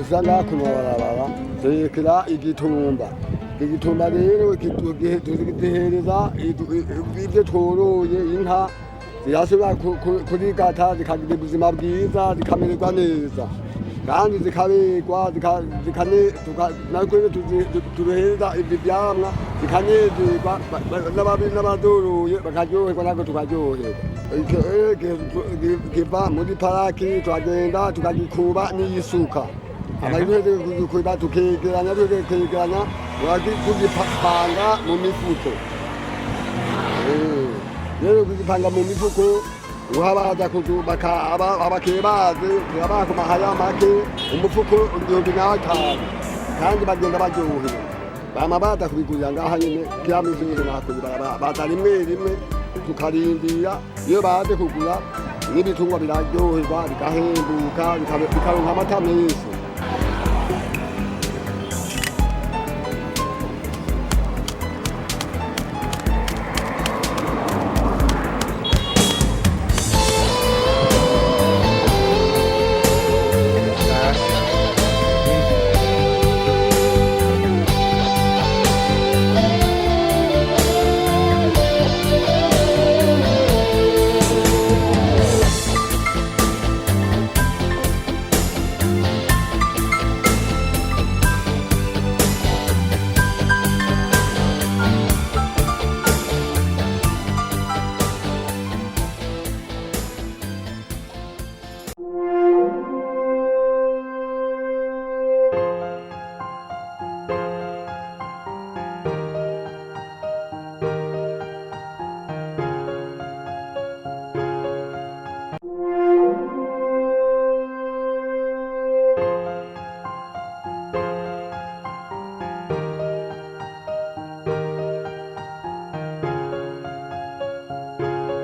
dusanga ku mabarabara turekera igitumba rero tugihereza ibyo tworoye inka zirashobora kurigata zikagira ubuzima bwiza zikamererwa neza kandi zikaberwa turuhereza ibyo vyamwa zikanezerwa n'abadoroye bakaryoherwa natwe tukaryoherwa kiva muri paraki twagenda tukagikuba n'iyisuka abayuheze kugikuba tukegeranya kugipanga mu mifuko rero kugipanga mu mifuko uhabaza abakebazi babaha ku mahaya make umufuko 15,000 kandi bagenda baryohewe bama baza kubigurira ngaha nyene kila minsi yose baza rimwe tukarindira iyo baje kugura n'ibitungwa biraryoherwa bigahembuka bikaronka amata menshi.